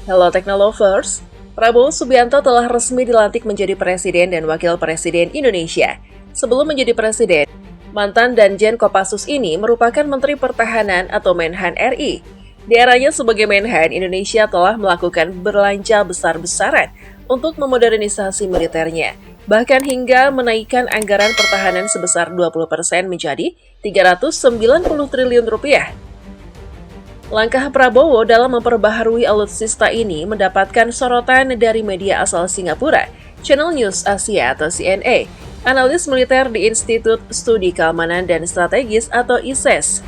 Halo Teknolovers, Prabowo Subianto telah resmi dilantik menjadi Presiden dan Wakil Presiden Indonesia. Sebelum menjadi Presiden, mantan Danjen Kopassus ini merupakan Menteri Pertahanan atau Menhan RI. Di eranya sebagai Menhan, Indonesia telah melakukan belanja besar-besaran untuk memodernisasi militernya, bahkan hingga menaikkan anggaran pertahanan sebesar 20% menjadi 390 triliun rupiah. Langkah Prabowo dalam memperbaharui alutsista ini mendapatkan sorotan dari media asal Singapura, Channel News Asia atau CNA, analis militer di Institut Studi Keamanan dan Strategis atau ISES.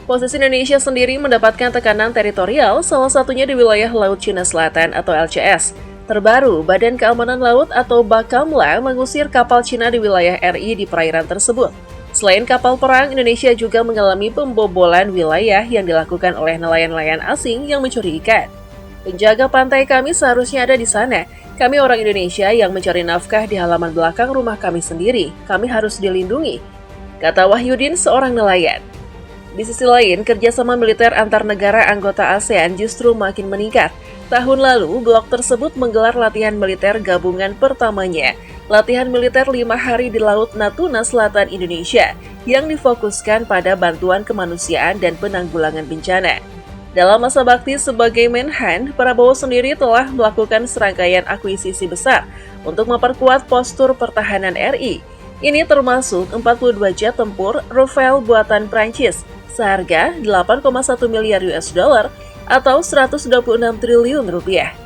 Posisi Indonesia sendiri mendapatkan tekanan teritorial, salah satunya di wilayah Laut Cina Selatan atau LCS. Terbaru, Badan Keamanan Laut atau Bakamla mengusir kapal Cina di wilayah RI di perairan tersebut. Selain kapal perang, Indonesia juga mengalami pembobolan wilayah yang dilakukan oleh nelayan-nelayan asing yang mencuri ikan. Penjaga pantai kami seharusnya ada di sana. Kami orang Indonesia yang mencari nafkah di halaman belakang rumah kami sendiri. Kami harus dilindungi, kata Wahyudin, seorang nelayan. Di sisi lain, kerjasama militer antar negara anggota ASEAN justru makin meningkat. Tahun lalu, blok tersebut menggelar latihan militer gabungan pertamanya, latihan militer 5 hari di Laut Natuna Selatan Indonesia, yang difokuskan pada bantuan kemanusiaan dan penanggulangan bencana. Dalam masa bakti sebagai Menhan, Prabowo sendiri telah melakukan serangkaian akuisisi besar untuk memperkuat postur pertahanan RI. Ini termasuk 42 jet tempur Rafale buatan Prancis, seharga 8,1 miliar US dollar atau 126 triliun rupiah.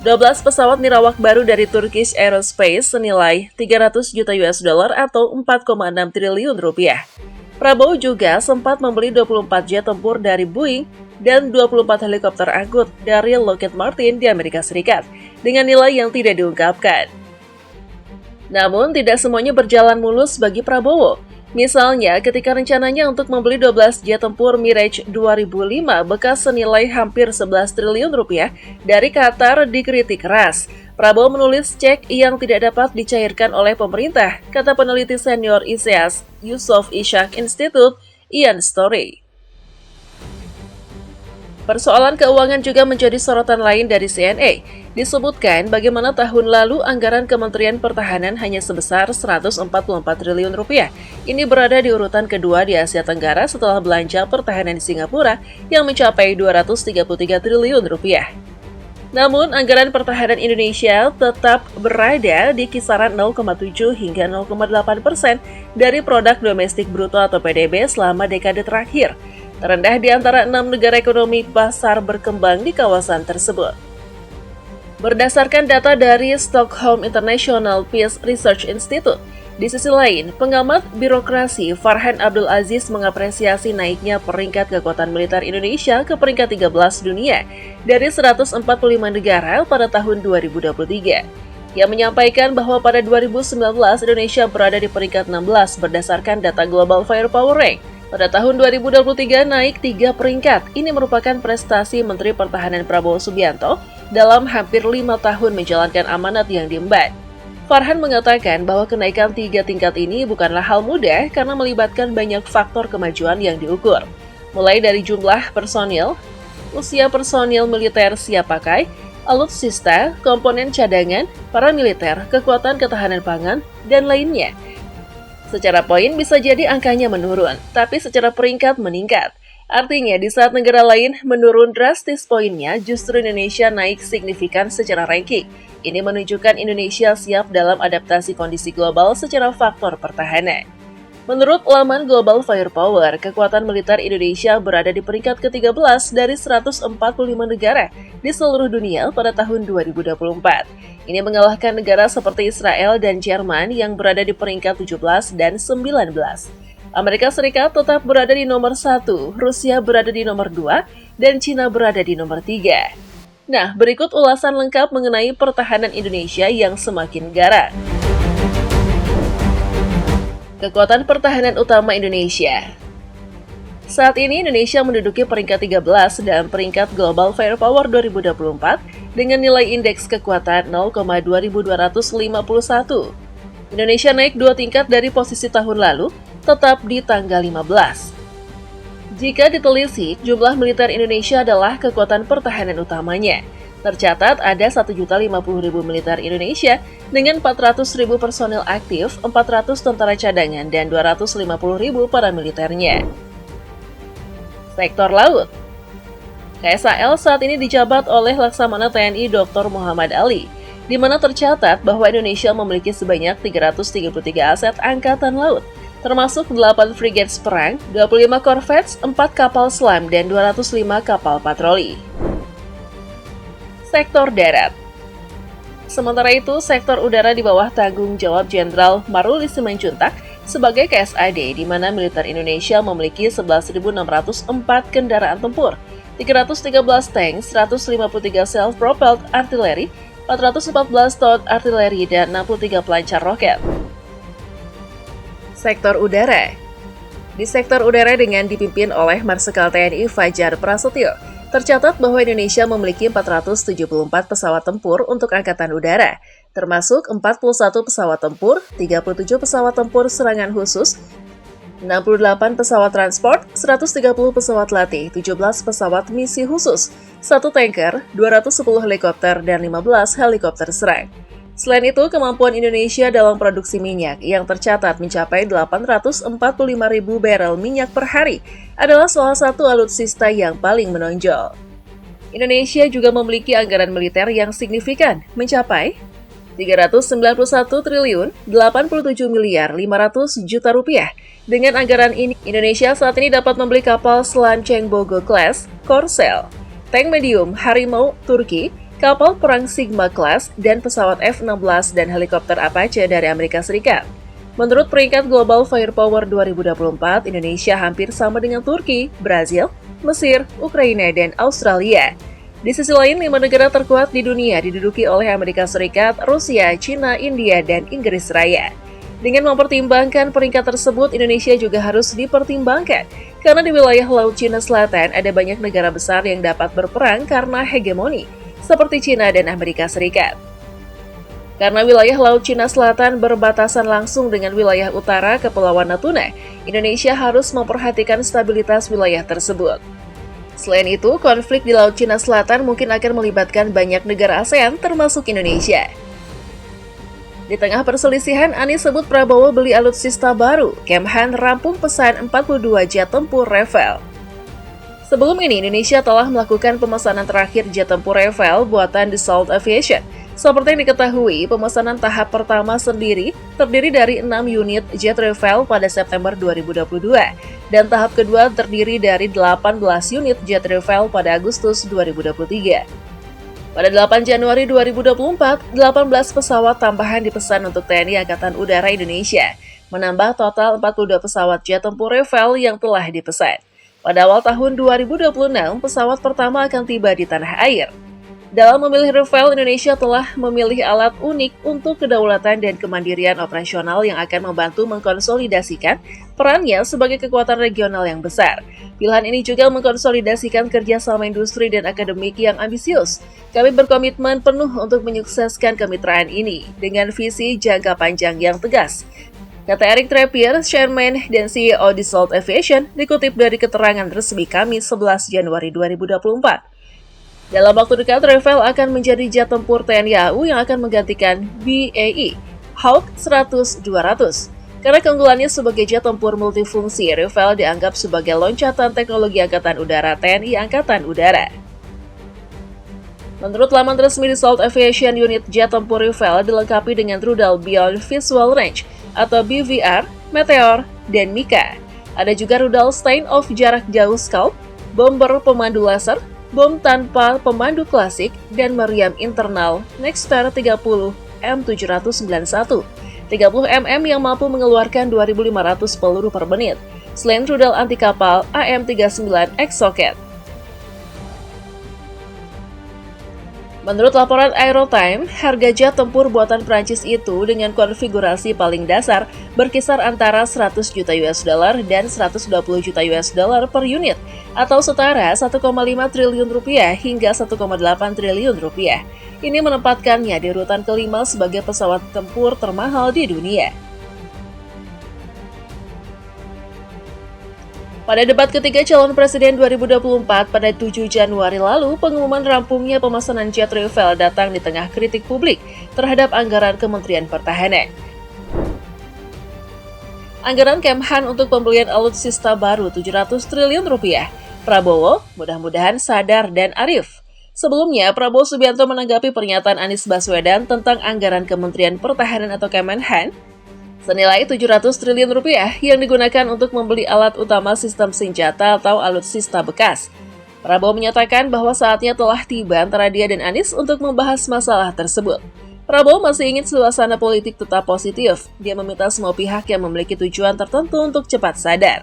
12 pesawat nirawak baru dari Turkish Aerospace senilai 300 juta US dollar atau 4,6 triliun rupiah. Prabowo juga sempat membeli 24 jet tempur dari Boeing dan 24 helikopter angkut dari Lockheed Martin di Amerika Serikat dengan nilai yang tidak diungkapkan. Namun, tidak semuanya berjalan mulus bagi Prabowo. Misalnya, ketika rencananya untuk membeli 12 jet tempur Mirage 2005 bekas senilai hampir 11 triliun rupiah dari Qatar dikritik keras. Prabowo menulis cek yang tidak dapat dicairkan oleh pemerintah, kata peneliti senior ISEAS Yusof Ishak Institute, Ian Story. Persoalan keuangan juga menjadi sorotan lain dari CNA. Disebutkan bagaimana tahun lalu anggaran Kementerian Pertahanan hanya sebesar 144 triliun rupiah. Ini berada di urutan kedua di Asia Tenggara setelah belanja pertahanan di Singapura yang mencapai 233 triliun rupiah. Namun, anggaran pertahanan Indonesia tetap berada di kisaran 0,7 hingga 0,8% dari produk domestik bruto atau PDB selama dekade terakhir, terendah di antara 6 negara ekonomi pasar berkembang di kawasan tersebut. Berdasarkan data dari Stockholm International Peace Research Institute, di sisi lain, pengamat birokrasi Farhan Abdul Aziz mengapresiasi naiknya peringkat kekuatan militer Indonesia ke peringkat 13 dunia dari 145 negara pada tahun 2023. Ia menyampaikan bahwa pada 2019 Indonesia berada di peringkat 16 berdasarkan data Global Firepower Rank. Pada tahun 2023 naik 3 peringkat. Ini merupakan prestasi Menteri Pertahanan Prabowo Subianto dalam hampir 5 tahun menjalankan amanat yang diemban. Farhan mengatakan bahwa kenaikan 3 tingkat ini bukanlah hal mudah karena melibatkan banyak faktor kemajuan yang diukur. Mulai dari jumlah personil, usia personil militer siap pakai, alutsista, komponen cadangan, paramiliter, kekuatan ketahanan pangan, dan lainnya. Secara poin bisa jadi angkanya menurun, tapi secara peringkat meningkat. Artinya di saat negara lain menurun drastis poinnya, justru Indonesia naik signifikan secara ranking. Ini menunjukkan Indonesia siap dalam adaptasi kondisi global secara faktor pertahanan. Menurut laman Global Firepower, kekuatan militer Indonesia berada di peringkat ke-13 dari 145 negara di seluruh dunia pada tahun 2024. Ini mengalahkan negara seperti Israel dan Jerman yang berada di peringkat 17 dan 19. Amerika Serikat tetap berada di nomor 1, Rusia berada di nomor 2, dan Cina berada di nomor 3. Nah, berikut ulasan lengkap mengenai pertahanan Indonesia yang semakin garang. Kekuatan pertahanan utama Indonesia. Saat ini Indonesia menduduki peringkat 13 dalam peringkat Global Firepower 2024 dengan nilai indeks kekuatan 0,2251. Indonesia naik 2 tingkat dari posisi tahun lalu, tetap di tanggal 15. Jika ditelisik, jumlah militer Indonesia adalah kekuatan pertahanan utamanya. Tercatat ada 1.050.000 militer Indonesia dengan 400.000 personil aktif, 400 tentara cadangan, dan 250.000 paramiliternya. Sektor Laut. KSAL saat ini dijabat oleh Laksamana TNI Dr. Muhammad Ali, di mana tercatat bahwa Indonesia memiliki sebanyak 333 aset angkatan laut, termasuk 8 frigates perang, 25 korvets, 4 kapal selam, dan 205 kapal patroli. Sektor Darat. Sementara itu, sektor udara di bawah tanggung jawab Jenderal Maruli Simanjuntak sebagai KSAD, di mana militer Indonesia memiliki 11.604 kendaraan tempur, 313 tank, 153 self-propelled artileri, 414 towed artileri, dan 63 pelancar roket. Sektor udara. Di sektor udara dengan dipimpin oleh Marsikal TNI Fajar Prasetyo, tercatat bahwa Indonesia memiliki 474 pesawat tempur untuk Angkatan Udara, termasuk 41 pesawat tempur, 37 pesawat tempur serangan khusus, 68 pesawat transport, 130 pesawat latih, 17 pesawat misi khusus, 1 tanker, 210 helikopter, dan 15 helikopter serang. Selain itu, kemampuan Indonesia dalam produksi minyak yang tercatat mencapai 845.000 barel minyak per hari adalah salah satu alutsista yang paling menonjol. Indonesia juga memiliki anggaran militer yang signifikan, mencapai 391 triliun 87 miliar 500 juta rupiah. Dengan anggaran ini, Indonesia saat ini dapat membeli kapal selam Chengbogo Class, Korsel, tank medium Harimau Turki, kapal perang Sigma Class, dan pesawat F-16 dan helikopter Apache dari Amerika Serikat. Menurut peringkat Global Firepower 2024, Indonesia hampir sama dengan Turki, Brazil, Mesir, Ukraina, dan Australia. Di sisi lain, 5 negara terkuat di dunia diduduki oleh Amerika Serikat, Rusia, China, India, dan Inggris Raya. Dengan mempertimbangkan peringkat tersebut, Indonesia juga harus dipertimbangkan, karena di wilayah Laut Cina Selatan ada banyak negara besar yang dapat berperang karena hegemoni, seperti China dan Amerika Serikat. Karena wilayah Laut Cina Selatan berbatasan langsung dengan wilayah utara Kepulauan Natuna, Indonesia harus memperhatikan stabilitas wilayah tersebut. Selain itu, konflik di Laut Cina Selatan mungkin akan melibatkan banyak negara ASEAN termasuk Indonesia. Di tengah perselisihan, Anies sebut Prabowo beli alutsista baru, Kemhan rampung pesan 42 jet tempur Rafale. Sebelum ini, Indonesia telah melakukan pemesanan terakhir jet tempur Rafale buatan Dassault Aviation. Seperti yang diketahui, pemesanan tahap pertama sendiri terdiri dari 6 unit jet Rafale pada September 2022, dan tahap kedua terdiri dari 18 unit jet Rafale pada Agustus 2023. Pada 8 Januari 2024, 18 pesawat tambahan dipesan untuk TNI Angkatan Udara Indonesia, menambah total 42 pesawat jet tempur Rafale yang telah dipesan. Pada awal tahun 2026, pesawat pertama akan tiba di tanah air. Dalam memilih Rafale, Indonesia telah memilih alat unik untuk kedaulatan dan kemandirian operasional yang akan membantu mengkonsolidasikan perannya sebagai kekuatan regional yang besar. Pilihan ini juga mengkonsolidasikan kerjasama industri dan akademik yang ambisius. Kami berkomitmen penuh untuk menyukseskan kemitraan ini dengan visi jangka panjang yang tegas, kata Eric Treppier, Chairman dan CEO Dassault Aviation, dikutip dari keterangan resmi Kamis 11 Januari 2024. Dalam waktu dekat, Rafale akan menjadi jet tempur TNI AU yang akan menggantikan BAE Hawk 100-200. Karena keunggulannya sebagai jet tempur multifungsi, Rafale dianggap sebagai loncatan teknologi Angkatan Udara TNI Angkatan Udara. Menurut laman resmi Dassault Aviation, unit jet tempur Rafale dilengkapi dengan rudal Beyond Visual Range atau BVR, Meteor, dan Mika. Ada juga rudal stand-off jarak jauh Scalp, bomber pemandu laser, bom tanpa pemandu klasik, dan meriam internal Nexter 30 M791, 30 mm yang mampu mengeluarkan 2.500 peluru per menit, selain rudal anti kapal AM-39 Exocet. Menurut laporan Aerotime, harga jet tempur buatan Prancis itu dengan konfigurasi paling dasar berkisar antara 100 juta US dollar dan 120 juta US dollar per unit, atau setara 1,5 triliun rupiah hingga 1,8 triliun rupiah. Ini menempatkannya di urutan kelima sebagai pesawat tempur termahal di dunia. Pada debat ketiga calon presiden 2024 pada 7 Januari lalu, pengumuman rampungnya pemesanan jet Rafale datang di tengah kritik publik terhadap anggaran Kementerian Pertahanan. Anggaran Kemhan untuk pembelian alutsista baru 700 triliun rupiah. Prabowo mudah-mudahan sadar dan arif. Sebelumnya, Prabowo Subianto menanggapi pernyataan Anies Baswedan tentang anggaran Kementerian Pertahanan atau Kemenhan senilai 700 triliun rupiah yang digunakan untuk membeli alat utama sistem senjata atau alutsista bekas. Prabowo menyatakan bahwa saatnya telah tiba antara dia dan Anies untuk membahas masalah tersebut. Prabowo masih ingin suasana politik tetap positif. Dia meminta semua pihak yang memiliki tujuan tertentu untuk cepat sadar.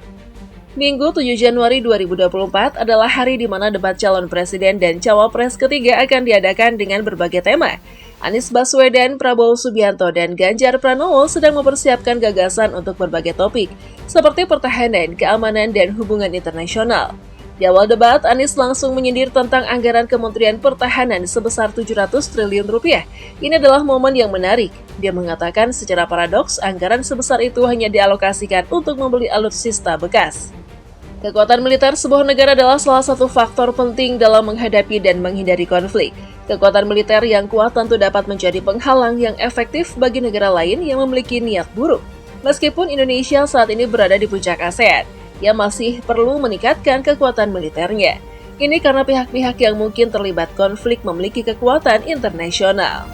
Minggu 7 Januari 2024 adalah hari di mana debat calon presiden dan cawapres ketiga akan diadakan dengan berbagai tema. Anies Baswedan, Prabowo Subianto, dan Ganjar Pranowo sedang mempersiapkan gagasan untuk berbagai topik, seperti pertahanan, keamanan, dan hubungan internasional. Di awal debat, Anies langsung menyindir tentang anggaran Kementerian Pertahanan sebesar 700 triliun rupiah. Ini adalah momen yang menarik. Dia mengatakan secara paradoks, anggaran sebesar itu hanya dialokasikan untuk membeli alutsista bekas. Kekuatan militer sebuah negara adalah salah satu faktor penting dalam menghadapi dan menghindari konflik. Kekuatan militer yang kuat tentu dapat menjadi penghalang yang efektif bagi negara lain yang memiliki niat buruk. Meskipun Indonesia saat ini berada di puncak ASEAN, ia masih perlu meningkatkan kekuatan militernya. Ini karena pihak-pihak yang mungkin terlibat konflik memiliki kekuatan internasional.